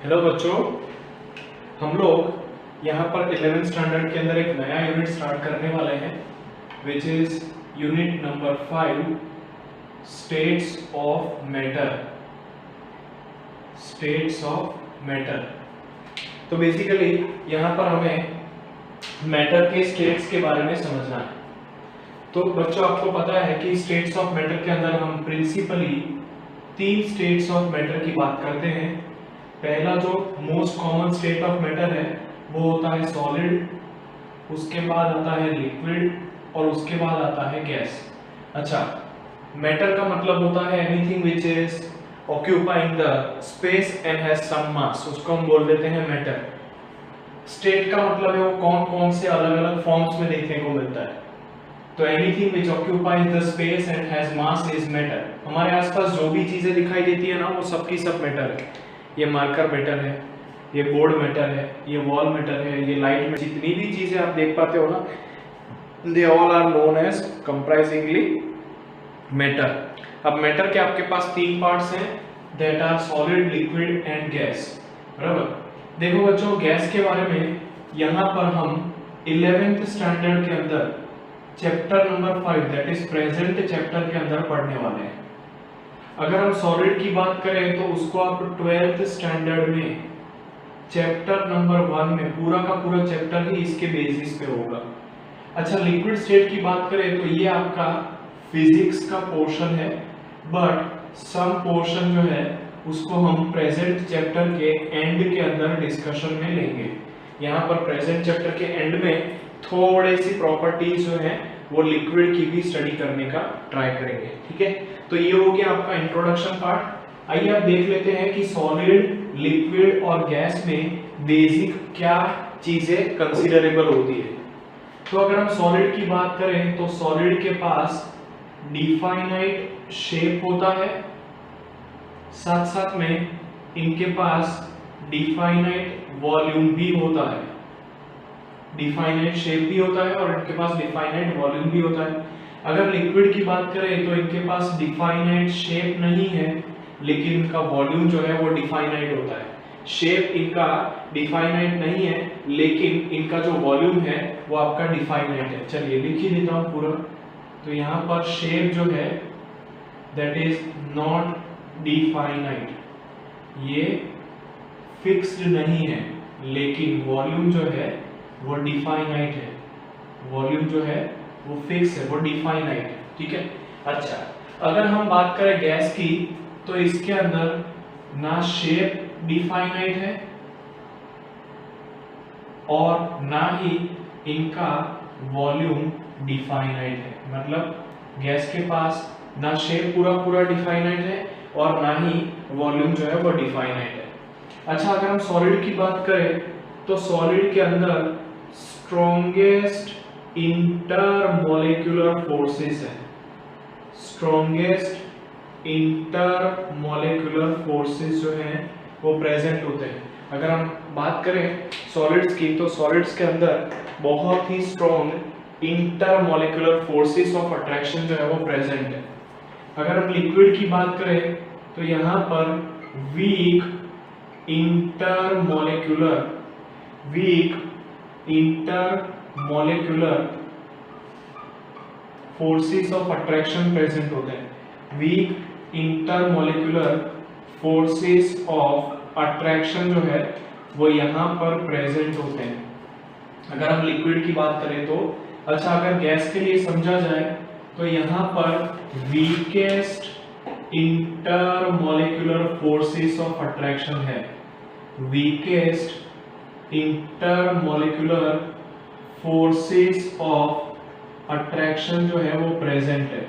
Hello बच्चों, हम लोग यहाँ पर 11th स्टैंडर्ड के अंदर एक नया यूनिट स्टार्ट करने वाले हैं which is unit number 5 states of matter. States of matter. तो बेसिकली यहाँ पर हमें मैटर के स्टेट्स के बारे में समझना है। तो बच्चों, आपको पता है कि स्टेट्स ऑफ मैटर के अंदर हम प्रिंसिपली 3 स्टेट्स ऑफ मैटर की बात करते हैं। पहला जो most common state of matter है वो होता है सॉलिड, उसके बाद आता है लिक्विड और उसके बाद आता है गैस। अच्छा, मैटर का मतलब होता है anything which is occupying the space and has some mass, उसको हम बोल देते हैं मैटर। स्टेट का मतलब है वो कौन कौन से अलग अलग फॉर्म्स में देखने को मिलता है। तो anything which occupies the space and has mass is matter. हमारे आसपास जो भी चीजें दिखाई देती है ना, वो सबकी सब मैटर है। ये मार्कर मैटर है, ये बोर्ड मैटर है, ये वॉल मैटर है, ये लाइट में जितनी भी चीजें आप देख पाते हो ना, they all are known as comprisingly matter. अब मैटर के आपके पास 3 पार्ट्स हैं, that are solid, liquid and gas. बराबर। देखो बच्चों, गैस के बारे में यहाँ पर हम 11th स्टैंडर्ड के अंदर chapter number 5 that is present chapter के अंदर पढ़ने वाले हैं। अगर हम सॉलिड की बात करें तो उसको आप 12th स्टैंडर्ड में चैप्टर नंबर 1 में पूरा का पूरा चैप्टर ही इसके बेसिस पे होगा। अच्छा, लिक्विड स्टेट की बात करें तो ये आपका फिजिक्स का पोर्शन है, बट सम पोर्शन जो है उसको हम प्रेजेंट चैप्टर के एंड के अंदर डिस्कशन में लेंगे। यहाँ पर प्रेजेंट चैप्टर के एंड में थोड़े सी प्रॉपर्टीज जो हैं वो लिक्विड की भी स्टडी करने का ट्राई करेंगे। ठीक है, तो ये हो गया आपका इंट्रोडक्शन पार्ट। आइए आप देख लेते हैं कि सॉलिड, लिक्विड और गैस में बेसिक क्या चीजें कंसीडरेबल होती है। तो अगर हम सॉलिड की बात करें तो सॉलिड के पास डिफाइनाइट शेप होता है, साथ साथ में इनके पास डिफाइनाइट वॉल्यूम भी होता है। डिफाइनाइट शेप भी होता है और इनके पास डिफाइनाइट वॉल्यूम भी होता है। अगर लिक्विड की बात करें तो इनके पास डिफाइनाइट शेप नहीं है, लेकिन इनका वॉल्यूम जो है वो डिफाइनाइट होता है। शेप इनका डिफाइनाइट नहीं है, लेकिन इनका जो वॉल्यूम है वो आपका डिफाइनाइट है। चलिए लिख ही देता हूँ पूरा। तो यहाँ पर शेप जो है दैट इज नॉट डिफाइनाइट, ये फिक्स्ड नहीं है, लेकिन वॉल्यूम जो है वो डिफाइनाइट है। वॉल्यूम जो है वो फिक्स है, वो डिफाइनाइट है। ठीक है। अच्छा, अगर हम बात करें गैस की तो इसके अंदर ना शेप डिफाइनाइट है और ना ही इनका वॉल्यूम डिफाइनाइट है। मतलब गैस के पास ना शेप पूरा पूरा डिफाइनाइट है और ना ही वॉल्यूम जो है वो डिफाइनाइट है। अच्छा, अगर हम सॉलिड की बात करें तो सॉलिड के अंदर स्ट्रॉन्गेस्ट इंटरमॉलिक्यूलर फोर्सेस है। स्ट्रॉन्गेस्ट इंटरमॉलिक्यूलर फोर्सेस जो हैं वो प्रेजेंट होते हैं। अगर हम बात करें सॉलिड्स की तो सॉलिड्स के अंदर बहुत ही strong intermolecular forces of attraction जो है वो प्रेजेंट है। अगर हम लिक्विड की बात करें तो यहाँ पर weak intermolecular forces of attraction present होते हैं। Weak intermolecular forces of attraction जो है वो यहाँ पर प्रेजेंट होते हैं अगर हम लिक्विड की बात करें तो। अच्छा, अगर गैस के लिए समझा जाए तो यहाँ पर weakest intermolecular forces of attraction है। Weakest intermolecular forces of attraction जो है वो प्रेजेंट है।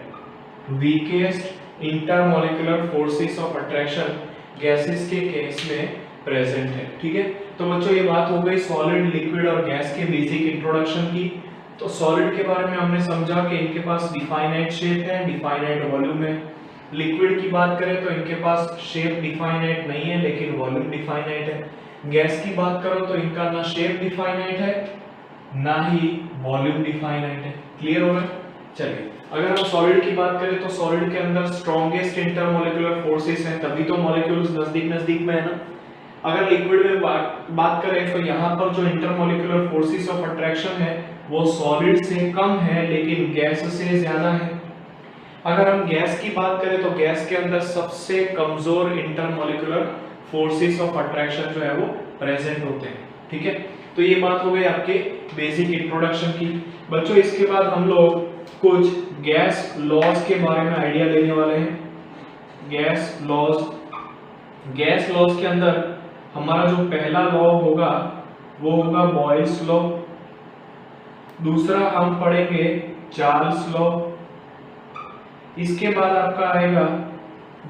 Weakest intermolecular forces of attraction gases के केस में प्रेजेंट है। ठीक है, तो बच्चों ये बात हो गई सॉलिड, लिक्विड और गैस के बेसिक इंट्रोडक्शन की। तो सॉलिड के बारे में हमने समझा कि इनके पास डिफाइनाइट शेप है, डिफाइनाइट वॉल्यूम है। लिक्विड की बात करें तो इनके पास शेप डिफाइनाइट नहीं है, लेकिन वॉल्यूम डिफाइनाइट है। गैस की बात करो तो इनका ना शेप डिफाइनाइट है ना ही वॉल्यूम डिफाइनाइट है। क्लियर हो गया? चलिए, अगर हम सॉलिड की बात करें तो सॉलिड के अंदर स्ट्रॉन्गेस्ट इंटरमॉलिक्यूलर फोर्सेस हैं, तभी तो मॉलिक्यूल्स नजदीक नजदीक में है ना। अगर लिक्विड में बात करें तो यहाँ पर जो इंटरमोलिकुलर फोर्सेस ऑफ अट्रैक्शन है वो सॉलिड से कम है लेकिन गैस से ज्यादा है। अगर हम गैस की बात करें तो गैस के अंदर सबसे कमजोर इंटरमोलिकुलर फोर्सेस ऑफ अट्रैक्शन जो है वो प्रेजेंट होते हैं। ठीक है, तो ये बात हो गई आपके बेसिक इंट्रोडक्शन की। बच्चों इसके बाद हम लोग कुछ गैस लॉज के बारे में आइडिया लेने वाले हैं। गैस लॉज के अंदर हमारा जो पहला लॉ होगा वो होगा बॉयल्स लॉ। दूसरा हम पढ़ेंगे चार्ल्स लॉ। इसके बाद आपका आएगा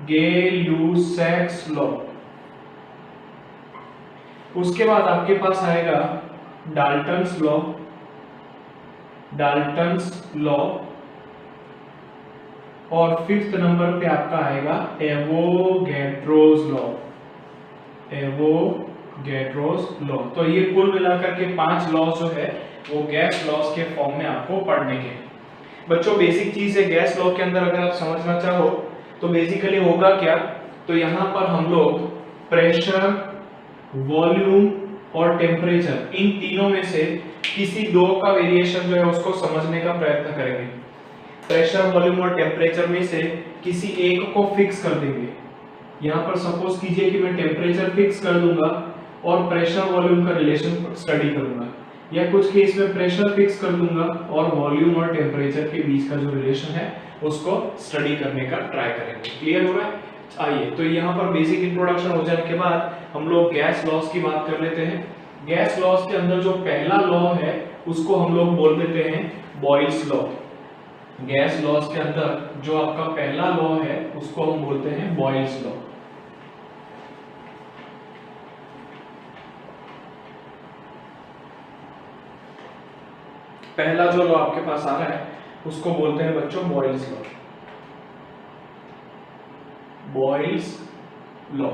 गे-लुसैक्स लॉ। उसके बाद आपके पास आएगा डाल्टन्स लॉ और फिफ्थ नंबर पे आपका आएगा एवोगैड्रोस लॉ। तो ये कुल मिलाकर के 5 लॉ जो है वो गैस लॉज के फॉर्म में आपको पढ़ने के। बच्चों बेसिक चीज है गैस लॉ के अंदर, अगर आप समझना चाहो तो बेसिकली होगा क्या, तो यहाँ पर हम लोग प्रेशर, वॉल्यूम और टेम्परेचर इन तीनों में से किसी दो का वेरिएशन जो है उसको समझने का प्रयत्न करेंगे। प्रेशर, वॉल्यूम और टेम्परेचर में से किसी एक को फिक्स कर देंगे। यहाँ पर सपोज कीजिए कि मैं टेम्परेचर फिक्स कर दूंगा और प्रेशर वॉल्यूम का रिलेशन स्टडी करूंगा, या कुछ केस में प्रेशर फिक्स कर दूंगा और वॉल्यूम और टेम्परेचर के बीच का जो रिलेशन है उसको स्टडी करने का ट्राई करेंगे। क्लियर हो रहा है? आइए, तो यहाँ पर बेसिक इंट्रोडक्शन हो जाने के बाद हम लोग गैस लॉज की बात कर लेते हैं। गैस लॉज के अंदर जो पहला लॉ है उसको हम लोग बोल देते हैं बॉयल्स लॉ। गैस लॉज के अंदर जो आपका पहला लॉ है उसको हम बोलते हैं बॉयल्स लॉ। पहला जो लॉ आपके पास आ रहा है उसको बोलते हैं बच्चों बॉयल्स लॉ।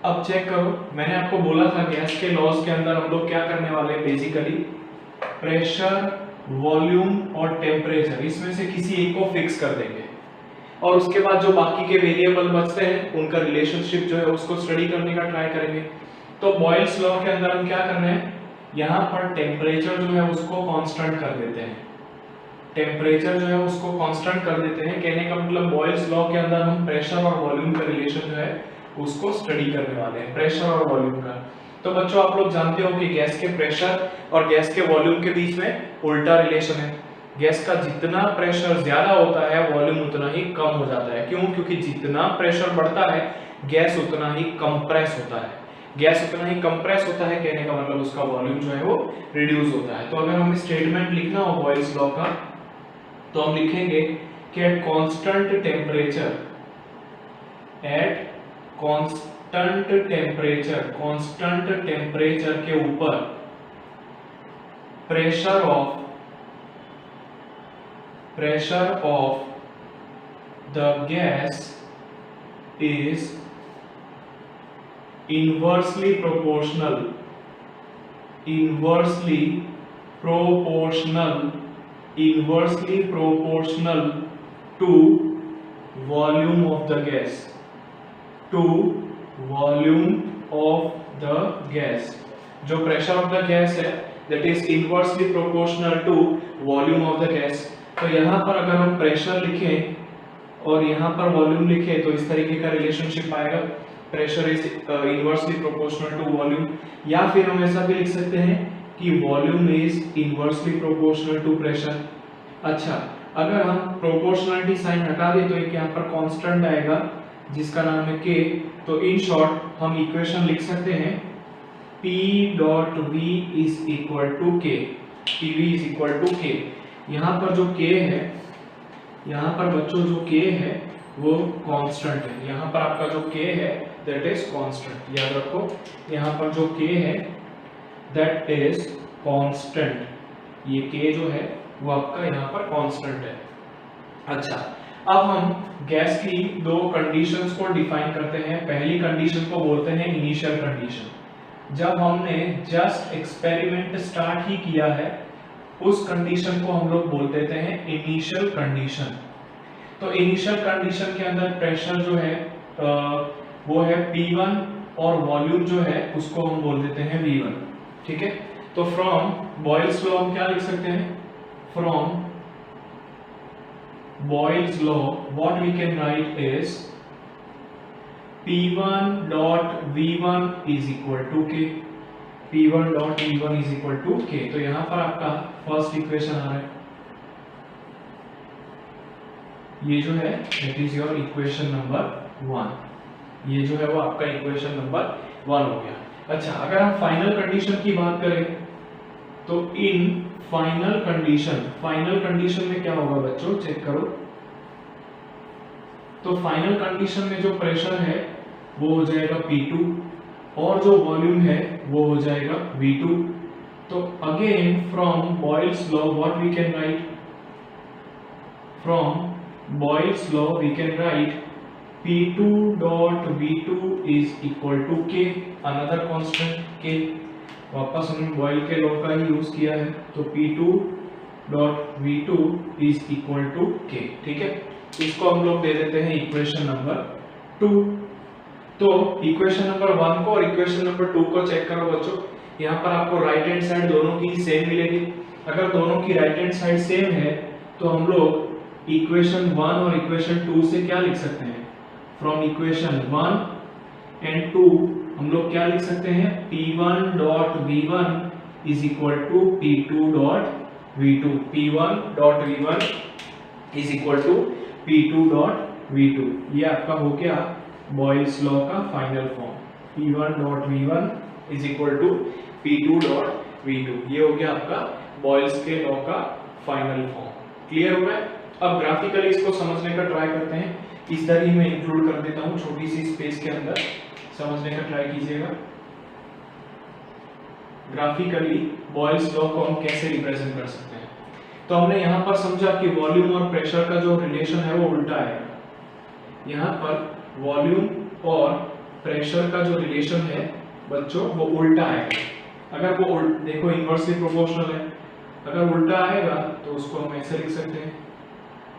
अब चेक करो, मैंने आपको बोला था गैस के लॉज के अंदर हम लोग क्या करने वाले हैं, बेसिकली प्रेशर, वॉल्यूम और टेम्परेचर इसमें से किसी एक को फिक्स कर देंगे और उसके बाद जो बाकी के वेरिएबल बचते हैं उनका रिलेशनशिप जो है उसको स्टडी करने का ट्राई करेंगे। तो बॉयल्स लॉ के अंदर हम क्या कर रहे हैं, यहाँ पर टेम्परेचर जो है उसको कांस्टेंट कर देते हैं। टेम्परेचर जो है उसको कांस्टेंट कर देते हैं, कहने का मतलब बॉयल्स लॉ के अंदर हम प्रेशर और वॉल्यूम का रिलेशन जो है उसको स्टडी करने वाले हैं, प्रेशर और वॉल्यूम का। तो बच्चों आप लोग जानते हो कि गैस के प्रेशर और गैस के वॉल्यूम के बीच में उल्टा रिलेशन है। गैस का जितना प्रेशर ज्यादा होता है वॉल्यूम उतना ही कम हो जाता है। क्यों? क्योंकि जितना प्रेशर बढ़ता है गैस उतना ही कंप्रेस होता है। गैस उतना ही कंप्रेस होता है, कहने का मतलब उसका वॉल्यूम जो है वो रिड्यूस होता है। तो अगर हमें स्टेटमेंट लिखना हो बॉयल्स लॉ का तो हम लिखेंगे कि एट कांस्टेंट टेम्परेचर के ऊपर pressure of the gas is inversely proportional to volume of the gas, जो प्रेशर ऑफ द गैस है that is inversely proportional to volume of the gas। तो यहाँ पर अगर हम प्रेशर लिखें और यहाँ पर वॉल्यूम लिखें तो इस तरीके का रिलेशनशिप आएगा, pressure is inversely proportional to volume. या फिर हम ऐसा भी लिख सकते हैं कि volume is inversely proportional to pressure. अच्छा, अगर हम प्रोपोर्शनलिटी साइन हटा दें तो एक यहाँ पर कांस्टेंट आएगा जिसका नाम है k। तो इन शॉर्ट हम इक्वेशन लिख सकते हैं P dot V is equal to K। PV is equal to K। यहाँ पर जो K है, यहाँ पर बच्चों जो K है वो कांस्टेंट है। यहाँ पर आपका जो K है दैट इज कांस्टेंट, याद रखो यहाँ पर जो K है दैट इज कांस्टेंट। ये K जो है वो आपका यहाँ पर कांस्टेंट है। अच्छा, अब हम गैस की दो कंडीशंस को डिफाइन करते हैं। पहली कंडीशन को बोलते हैं इनिशियल कंडीशन। जब हमने जस्ट एक्सपेरिमेंट स्टार्ट ही किया है उस कंडीशन को हम लोग बोल देते हैं इनिशियल कंडीशन। तो इनिशियल कंडीशन के अंदर प्रेशर जो है वो है P1 और वॉल्यूम जो है उसको हम बोल देते हैं V1, ठीक है। तो फ्रॉम बॉयल्स लॉ हम क्या लिख सकते हैं, from Boyle's law what we can write is P1 dot V1 is equal to K, P1 dot V1 is equal to K। तो यहां पर आपका फर्स्ट इक्वेशन आ रहा है, ये जो है that is your equation number 1, ये जो है वो आपका इक्वेशन नंबर 1 हो गया। अच्छा, अगर हम फाइनल कंडीशन की बात करें तो इन फाइनल कंडीशन में क्या होगा बच्चों, चेक करो। तो फाइनल कंडीशन में जो प्रेशर है वो हो जाएगा P2 और जो वॉल्यूम है वो हो जाएगा V2। तो again from Boyle's law what we can write, from Boyle's law we can write P2 dot V2 is equal to K, another constant K। वापस हमने बॉयल के लॉ का ही यूज किया है, तो P2 dot V2 is equal to K, ठीक है। इसको हम लोग दे देते हैं इक्वेशन नंबर 2। तो इक्वेशन नंबर 1 को और इक्वेशन नंबर 2 को चेक करो बच्चों, यहाँ पर आपको राइट हैंड साइड दोनों की सेम मिलेगी। अगर दोनों की राइट हैंड साइड सेम है तो हम लोग इक्वेशन 1 और इक्वेशन 2 से क्या लिख सकते हैं, फ्रॉम इक्वेशन 1 एंड 2 हम लोग क्या लिख सकते हैं, P1 dot V1 is equal to P2 dot V2, P1 dot V1 is equal to P2 dot V2। ये आपका हो गया बॉयल्स लॉ का final form, P1 dot V1 is equal to P2 dot V2। ये हो गया आपका boils के लॉ का फाइनल फॉर्म। क्लियर हो गया? अब ग्राफिकली इसको समझने का ट्राई करते हैं। इस तरह ही मैं इंक्लूड कर देता हूँ छोटी सी स्पेस के अंदर, समझने का ट्राई कीजिएगा। ग्राफिकली बॉयल्स लॉ को हम कैसे रिप्रेजेंट कर सकते हैं। तो हमने यहाँ पर समझा कि वॉल्यूम और प्रेशर का जो रिलेशन है वो उल्टा है। यहाँ पर वॉल्यूम और प्रेशर का जो रिलेशन है बच्चों वो उल्टा है। अगर वो देखो इनवर्सली प्रोपोर्शनल है, अगर उल्टा आएगा तो उसको हम ऐसे लिख सकते हैं,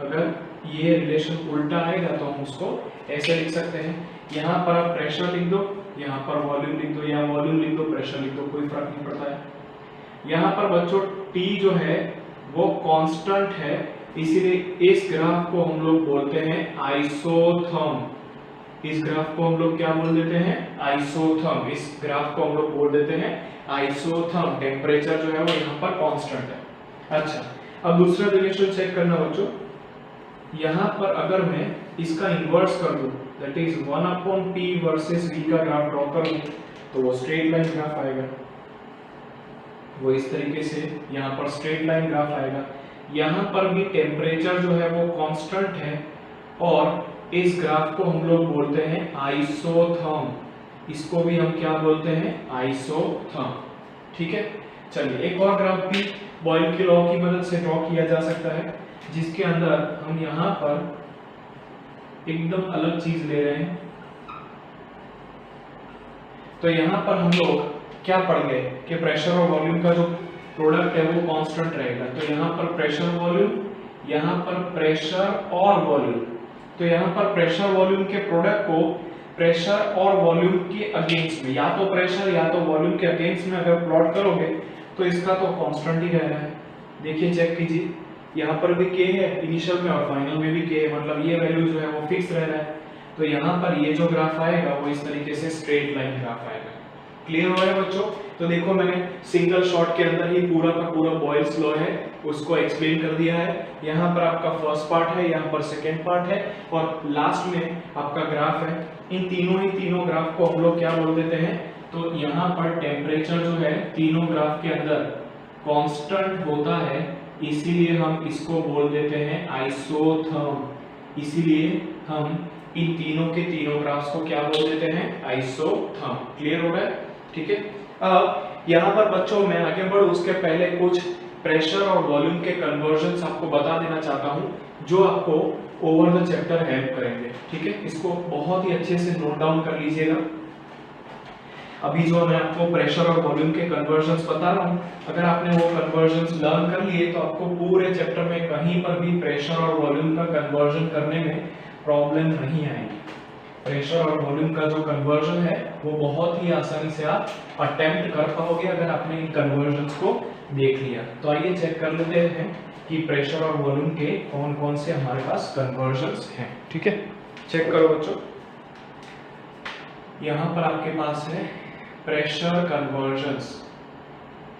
अगर ये रिलेशन उल्टा आएगा तो हम उसको ऐसे लिख सकते हैं। यहाँ पर आप प्रेशर लिख दो, यहाँ पर वॉल्यूम लिख दो, या वॉल्यूम लिख दो प्रेशर लिख दो, कोई फर्क नहीं पड़ता है। यहाँ पर बच्चों T जो है वो कांस्टेंट है, इसीलिए इस ग्राफ को हम लोग बोलते हैं आइसोथर्म। इस ग्राफ को हम लोग क्या बोल देते हैं, आइसोथर्म। इस ग्राफ को हम लोग बोल देते हैं आइसोथर्म। टेम्परेचर जो है वो यहाँ पर कांस्टेंट है। अच्छा, अब दूसरा रिलेशन चेक करना बच्चों। यहाँ पर अगर मैं इसका इन्वर्स कर दूं, that is 1/P versus V का ग्राफ ड्रॉ कर दूं, तो वो स्ट्रेट लाइन ग्राफ आएगा। वो इस तरीके से यहाँ पर स्ट्रेट लाइन ग्राफ आएगा। यहाँ पर भी टेम्परेचर जो है वो कांस्टेंट है और इस ग्राफ को हम लोग बोलते हैं आइसोथर्म। इसको भी हम क्या बोलते हैं, आइसोथर्म। ठीक है, चलिए एक और ग्राफ भी बॉयल के लॉ की मदद से ड्रॉ किया जा सकता है, जिसके अंदर हम यहाँ पर एकदम अलग चीज ले रहे हैं। तो यहाँ पर हम लोग क्या पढ़ गए कि प्रेशर और वॉल्यूम का जो प्रोडक्ट है वो कांस्टेंट रहेगा। तो यहाँ पर प्रेशर वॉल्यूम, यहाँ पर प्रेशर और वॉल्यूम। तो यहाँ पर प्रेशर वॉल्यूम के प्रोडक्ट को प्रेशर और वॉल्यूम के अगेंस्ट में, या तो प्रेशर या तो वॉल्यूम के अगेंस्ट में अगर प्लॉट करोगे तो इसका तो कांस्टेंट ही रहना है। देखिए चेक कीजिए, यहाँ पर भी k है इनिशियल में और फाइनल में भी k है, मतलब ये वैल्यू जो है वो फिक्स रह रहा है। तो यहाँ पर ये जो ग्राफ आएगा वो इस तरीके से स्ट्रेट लाइन ग्राफ आएगा। क्लियर हो रहा है बच्चों? तो देखो मैंने सिंगल शॉट के अंदर ही पूरा का पूरा बॉयल्स लॉ है उसको एक्सप्लेन कर दिया है। यहाँ पर आपका फर्स्ट पार्ट है, यहाँ पर सेकेंड पार्ट है और लास्ट में आपका ग्राफ है। इन तीनों ग्राफ को हम लोग क्या बोल देते हैं, तो यहाँ पर टेम्परेचर जो है तीनों ग्राफ के अंदर कांस्टेंट होता है, इसीलिए हम इसको बोल देते हैं आइसोथर्म। इसीलिए हम इन तीनों के तीनों ग्राफ्स को क्या बोल देते हैं, आइसोथर्म। क्लियर हो रहा है? ठीक है। अब यहाँ पर बच्चों मैं आगे बढ़ूं उसके पहले कुछ प्रेशर और वॉल्यूम के कन्वर्जन्स आपको बता देना चाहता हूँ, जो आपको ओवर द चैप्टर हेल्प करेंगे। ठीक है, इसको बहुत ही अच्छे से नोट डाउन कर लीजिएगा। अभी जो मैं आपको प्रेशर और वॉल्यूम के कन्वर्जन्स बता रहा हूँ, अगर आपने वो कन्वर्जन्स लर्न कर लिए तो आपको पूरे चैप्टर में कहीं पर भी प्रेशर और वॉल्यूम का कन्वर्जन करने में प्रॉब्लम नहीं आएगी। प्रेशर और वॉल्यूम का जो कन्वर्जन है वो बहुत ही आसानी से आप अटेम्प्ट कर पाओगे अगर आपने इन कन्वर्जन्स को देख लिया। तो आइए चेक कर लेते हैं कि प्रेशर और वॉल्यूम के कौन कौन से हमारे पास कन्वर्जन्स हैं। ठीक है, चेक करो बच्चों, यहाँ पर आपके पास है प्रेशर कन्वर्जन्स,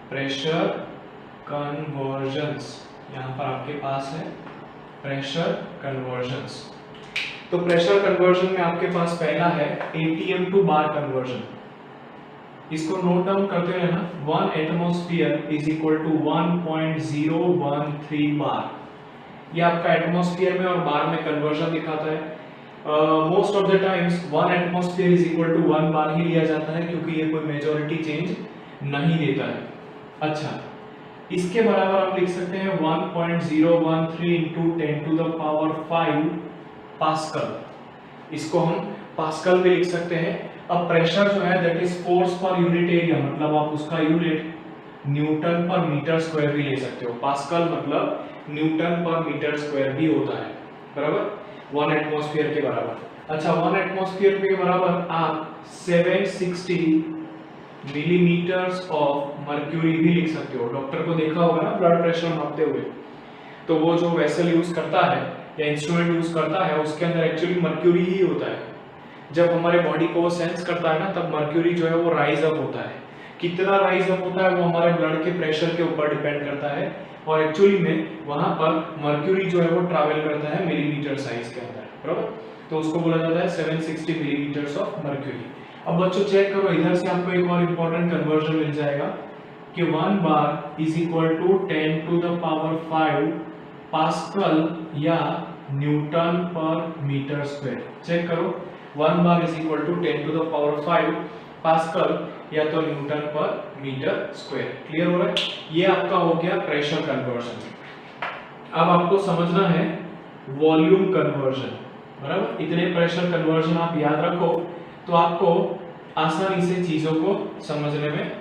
प्रेशर कन्वर्जन्स, यहाँ पर आपके पास है प्रेशर कन्वर्जन्स। तो प्रेशर कन्वर्जन में आपके पास पहला है एटीएम टू बार कन्वर्जन। इसको नोट डाउन करते रहना। 1 एटमॉस्फेयर इज इक्वल टू 1.013 बार। ये आपका एटमॉस्फेयर में और बार में कन्वर्जन दिखाता है। Most of the times 1 atmosphere is equal to 1 bar ही लिया जाता है क्योंकि ये कोई मेजॉरिटी चेंज नहीं देता है। अच्छा, इसके बराबर हम लिख सकते हैं 1.013 into 10 to the power 5 pascal. इसको हम पास्कल में लिख सकते हैं। अब प्रेशर जो है that is force per unit area, मतलब आप उसका unit Newton per metre square भी ले सकते हो। पास्कल मतलब न्यूटन पर मीटर स्क्वायर भी होता है, बराबर 1 एटमॉस्फेयर के बराबर। अच्छा, 1 एटमॉस्फेयर के बराबर आप 760 मिलीमीटर्स ऑफ मर्क्यूरी भी लिख सकते हो। डॉक्टर को देखा होगा ना ब्लड प्रेशर मापते हुए, तो वो जो वेसल यूज करता है या इंस्ट्रूमेंट यूज करता है उसके अंदर एक्चुअली मर्क्यूरी ही होता है। जब हमारे बॉडी को वो सेंस करता है ना, तब मर्क्यूरी जो है वो राइज अप होता है। कितना राइज अप होता है वो हमारे ब्लड के प्रेशर के ऊपर डिपेंड करता है, और एक्चुअली में वहां पर मर्क्यूरी जो है वो ट्रैवल करता है मिलीमीटर साइज के अंदर, बराबर। तो उसको बोला जाता है 760 मिलीमीटर्स ऑफ मर्क्यूरी। अब बच्चों चेक करो, इधर से आपको एक और इंपॉर्टेंट कन्वर्जन मिल जाएगा कि 1 bar is equal to 10 to the power 5 pascal या newton per metre square. Check करो, 1 bar is equal to 10 to the power 5 pascal या तो Newton per metre square. Clear हो रहा है? ये आपका हो गया प्रेशर कन्वर्जन। अब आपको समझना है वॉल्यूम कन्वर्जन, बराबर। इतने प्रेशर कन्वर्जन आप याद रखो तो आपको आसानी से चीजों को समझने में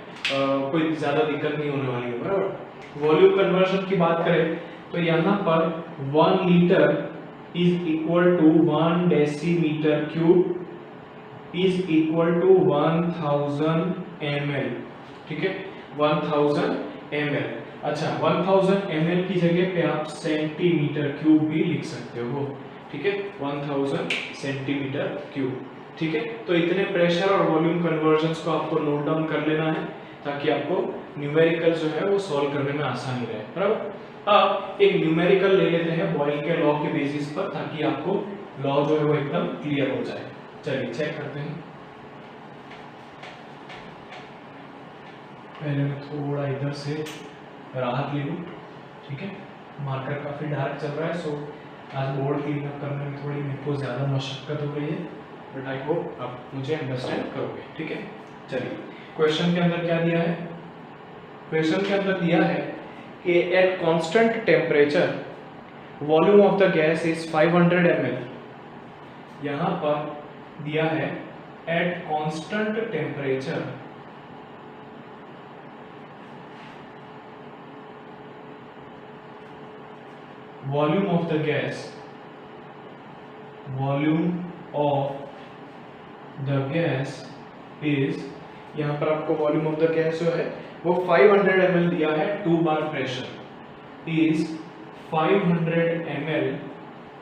कोई ज्यादा दिक्कत नहीं होने वाली है, बराबर। वॉल्यूम कन्वर्जन की बात करें तो यहाँ पर 1 litre is equal to 1 decimetre cube is equal to 1000 ml। ठीक है, 1000 ml। अच्छा, 1000 ml की जगह पे आप सेंटीमीटर क्यूब भी लिख सकते हो। ठीक है, 1000 सेंटीमीटर क्यूब। ठीक है, तो इतने प्रेशर और वॉल्यूम कन्वर्जन्स को आपको नोट डाउन कर लेना है ताकि आपको न्यूमेरिकल जो है वो सॉल्व करने में आसानी रहे, बराबर। अब एक न्यूमेरिकल ले लेते हैं बॉयल के लॉ के बेसिस पर ताकि आपको लॉ जो है वो एकदम क्लियर हो जाए। चलिए चेक करते हैं। पहले मैं थोड़ा इधर से राहत ले लूं। ठीक है, मार्कर काफी डार्क चल रहा है, सो आज बोर्ड क्लीन अप करने में थोड़ी मेरे को ज्यादा मशक्कत हो रही है, बट आई होप आप मुझे अंडरस्टैंड करोगे। ठीक है, चलिए क्वेश्चन के अंदर क्या दिया है? क्वेश्चन के अंदर दिया है कि at constant temperature volume of the gas is 500 ml। यहां पर दिया है at constant temperature volume of the gas, volume of the gas is, यहां पर आपको वॉल्यूम ऑफ द गैस जो है वो 500 ml दिया है, 2 bar pressure is 500 ml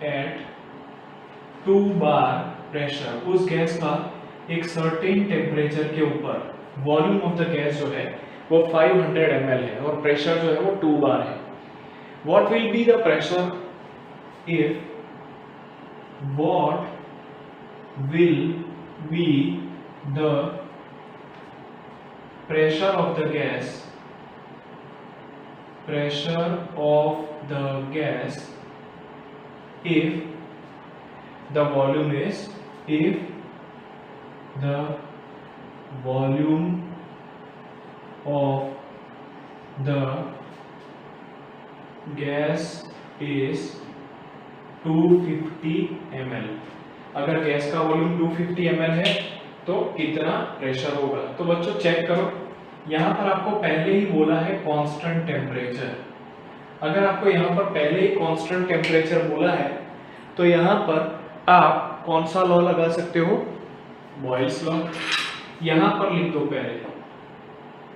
at 2 bar pressure. उस गैस का एक सर्टेन टेम्परेचर के ऊपर वॉल्यूम ऑफ द गैस जो है वो 500 ml है और प्रेशर जो है वो 2 बार है। What will be the pressure if, what will be the pressure of the gas, pressure of the gas if the volume is, if the volume of the gas is 250 ml। अगर gas का volume 250 ml है तो कितना pressure होगा? तो बच्चों check करो, यहाँ पर आपको पहले ही बोला है कांस्टेंट टेम्परेचर। अगर आपको यहाँ पर पहले ही कांस्टेंट टेम्परेचर बोला है तो यहाँ पर आप कौन सा लॉ लगा सकते हो, बॉयल्स लॉ। यहां पर लिख दो पहले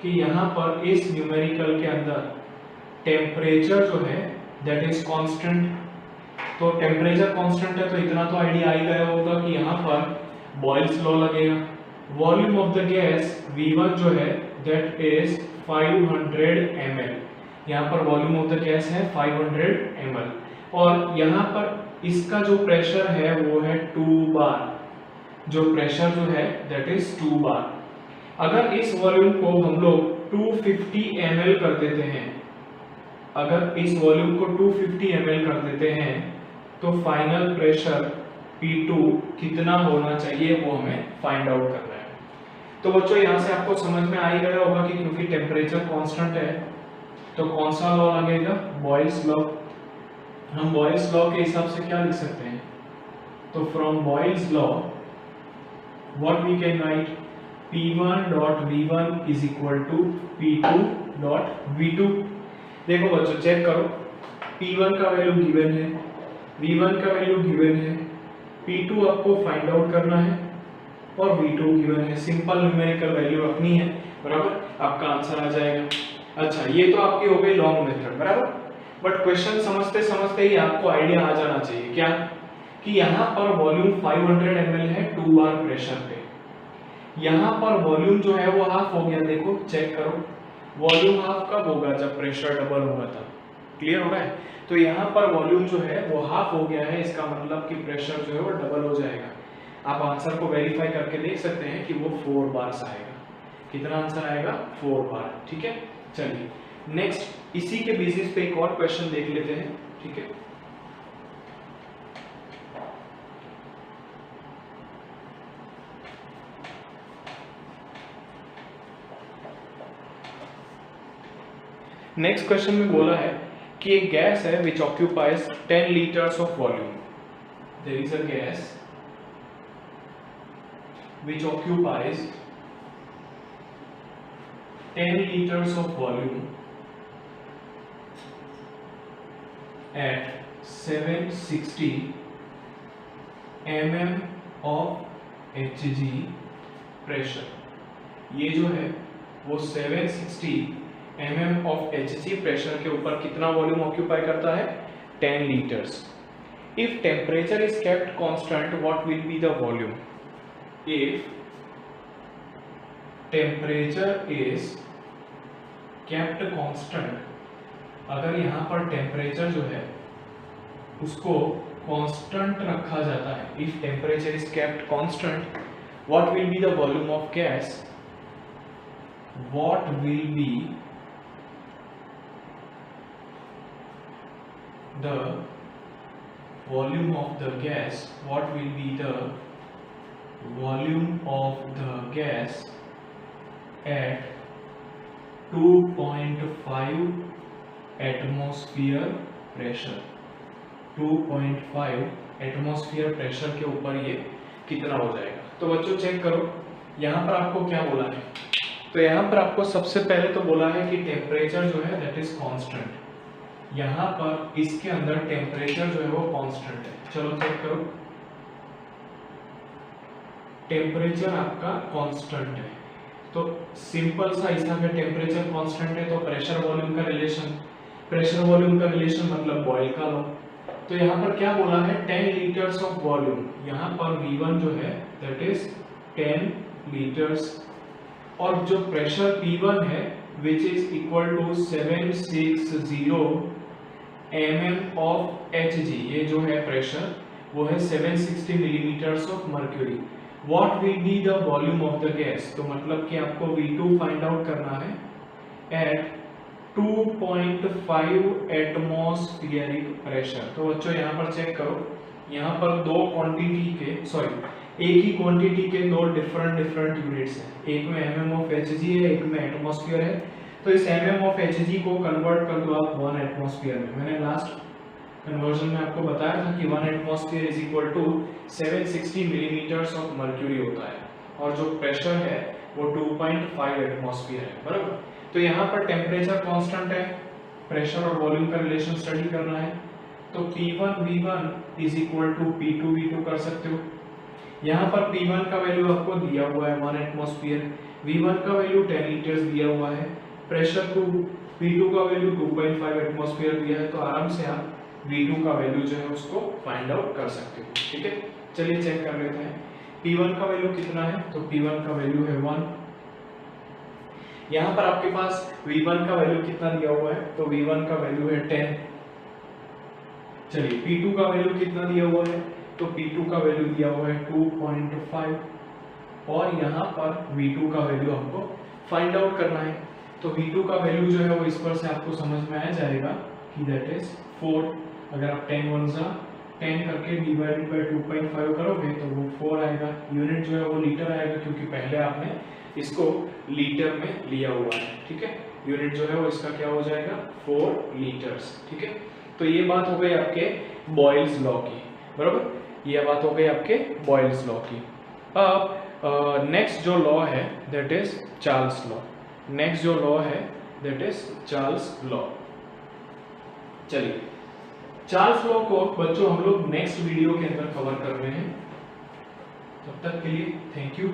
कि यहां पर इस न्यूमेरिकल के अंदर टेम्परेचर जो है दैट इज कांस्टेंट। तो टेम्परेचर कांस्टेंट है तो इतना तो आइडिया आ ही गया होगा कि यहां पर बॉयल्स लॉ लगेगा। Volume of the gas V1 जो है दैट इज 500 ml। यहाँ पर वॉल्यूम ऑफ द गैस है 500 ml और यहाँ पर इसका जो प्रेशर है वो है 2 बार। जो प्रेशर जो है दैट इज 2 बार। अगर इस वॉल्यूम को हम लोग 250 ml कर देते हैं, अगर इस वॉल्यूम को 250 ml कर देते हैं तो फाइनल प्रेशर P2 कितना होना चाहिए वो हमें फाइंड आउट करना है। तो बच्चों यहाँ से आपको समझ में आ ही गया होगा कि क्योंकि टेम्परेचर कांस्टेंट है तो कौन सा लॉ लगेगा, बॉयल्स लॉ। हम बॉयल्स लॉ के हिसाब से क्या लिख सकते हैं, तो from Boyle's law what we can write, P1 dot V1 is equal to P2 dot V2। देखो बच्चों चेक करो, P1 का वैल्यू गिवन है, V1 का वैल्यू गिवन है, P2 आपको फाइंड आउट करना है और V2 गिवन है। सिंपल न्यूमेरिकल वैल्यू रखनी है, बराबर, आपका आंसर आ जाएगा। अच्छा ये तो आपकी हो गई लॉन्ग मेथड, बराबर। बट क्वेश्चन समझते समझते ही आपको आइडिया आ जाना चाहिए क्या, कि यहाँ पर वॉल्यूम 500 ml है 2 बार प्रेशर पे। यहाँ पर वॉल्यूम जो है वो हाफ हो गया। देखो चेक करो, वॉल्यूम हाफ कब होगा, जब प्रेशर डबल होगा तब। क्लियर हो रहा है। तो यहाँ पर वॉल्यूम जो है वो हाफ हो गया है, इसका मतलब कि प्रेशर जो है वो डबल हो जाएगा। आप आंसर को वेरीफाई करके देख सकते हैं कि वो 4 बार आएगा। कितना आंसर आएगा, 4 बार। ठीक है, चलिए नेक्स्ट इसी के बेसिस पे एक और क्वेश्चन देख लेते हैं। ठीक है, नेक्स्ट क्वेश्चन में बोला है कि एक गैस है which occupies 10 litres of volume. There is a gas which occupies 10 liters of volume at 760 mm of Hg pressure। ये जो है वो 760 mm of Hg प्रेशर के ऊपर कितना वॉल्यूम ऑक्यूपाई करता है, 10 litres. If temperature is kept constant what will be the volume. If temperature is kept constant, अगर यहाँ पर टेम्परेचर जो है उसको कांस्टेंट रखा जाता है, if temperature is kept constant, what will be the volume of gas, what will be the volume of the gas, what will be the volume of the gas at 2.5 atmosphere pressure। 2.5 atmosphere pressure के ऊपर ये कितना हो जाएगा। तो बच्चों check करो, यहाँ पर आपको क्या बोला है, तो यहाँ पर आपको सबसे पहले तो बोला है कि टेम्परेचर जो है दैट इज कांस्टेंट। यहाँ पर इसके अंदर टेम्परेचर जो है वो कांस्टेंट है। चलो चेक करो, टेम्परेचर आपका कांस्टेंट है तो सिंपल सा हिसाब है, टेम्परेचर कांस्टेंट है तो प्रेशर वॉल्यूम का रिलेशन, प्रेशर वॉल्यूम का रिलेशन मतलब बॉयल का लॉ। तो यहाँ पर क्या बोला है, 10 लीटर्स ऑफ वॉल्यूम। यहाँ पर V1 जो है दैट इज 10 लीटर्स और जो प्रेशर P1 है which is equal to 760 mm of Hg। ये जो है प्रेशर वो है 760 millimetres of mercury. What will be the volume of the gas, तो मतलब कि आपको V2 फाइंड आउट करना है at 2.5 एटमॉस्फेरिक प्रेशर। तो बच्चों यहाँ पर चेक करो, यहाँ पर दो क्वांटिटी के एक ही क्वांटिटी के दो डिफरेंट यूनिट्स हैं। एक में mm ऑफ Hg है, एक में एटमॉस्फेयर है। तो इस mm ऑफ Hg को कन्वर्ट कर दो आप 1 एटमॉस्फेयर में। मैंने लास्ट कन्वर्जन में आपको बताया था कि 1 atmosphere is equal to 760 millimetres of mercury होता है और जो प्रेशर है वो 2.5 एटमॉस्फेयर है, बराबर। तो यहाँ पर टेम्परेचर कांस्टेंट है, प्रेशर और वॉल्यूम का रिलेशन स्टडी करना है। तो P1 V1 is equal to P2 V2 कर सकते हो। यहाँ पर P1 का वैल्यू आपको दिया हुआ है 1 एटमॉस्फेयर, V1 का वैल्यू 10 लीटर्स दिया हुआ है, प्रेशर टू P2 का वैल्यू 2.5 एटमॉस्फेयर दिया है, तो आराम से आप V2 का वैल्यू जो है उसको फाइंड आउट कर सकते हो। ठीक है, चलिए चेक कर लेते हैं P1 का वैल्यू कितना है। तो P1 का वैल्यू है 1। यहाँ पर आपके पास V1 का वैल्यू कितना दिया हुआ है, तो V1 का वैल्यू है 10। चलिए P2 का वैल्यू कितना दिया हुआ है, तो P2 का वैल्यू दिया हुआ है 2.5 और यहाँ पर V2 का वैल्यू हमको फाइंड आउट करना है। तो V2 का वैल्यू जो है वो इस पर से आपको समझ में आ जाएगा कि दैट इज 4। अगर आप 10 1 10 करके डिवाइडेड बाय 2.5 करोगे तो वो 4 आएगा। यूनिट जो है वो लीटर आएगा क्योंकि पहले आपने इसको लीटर में लिया हुआ है। ठीक है, यूनिट जो है वो इसका क्या हो जाएगा 4 लीटर्स। ठीक है, तो ये बात हो गई आपके बॉयल्स लॉ की, बराबर। ये बात हो गई आपके बॉयल्स लॉ की। अब नेक्स्ट जो लॉ है that is Charles law. Next जो लॉ है दैट इज चार्ल्स लॉ। चलिए चार्ल्स लॉ को बच्चों हम लोग नेक्स्ट वीडियो के अंदर कवर कर रहे हैं। तब तक के लिए थैंक यू।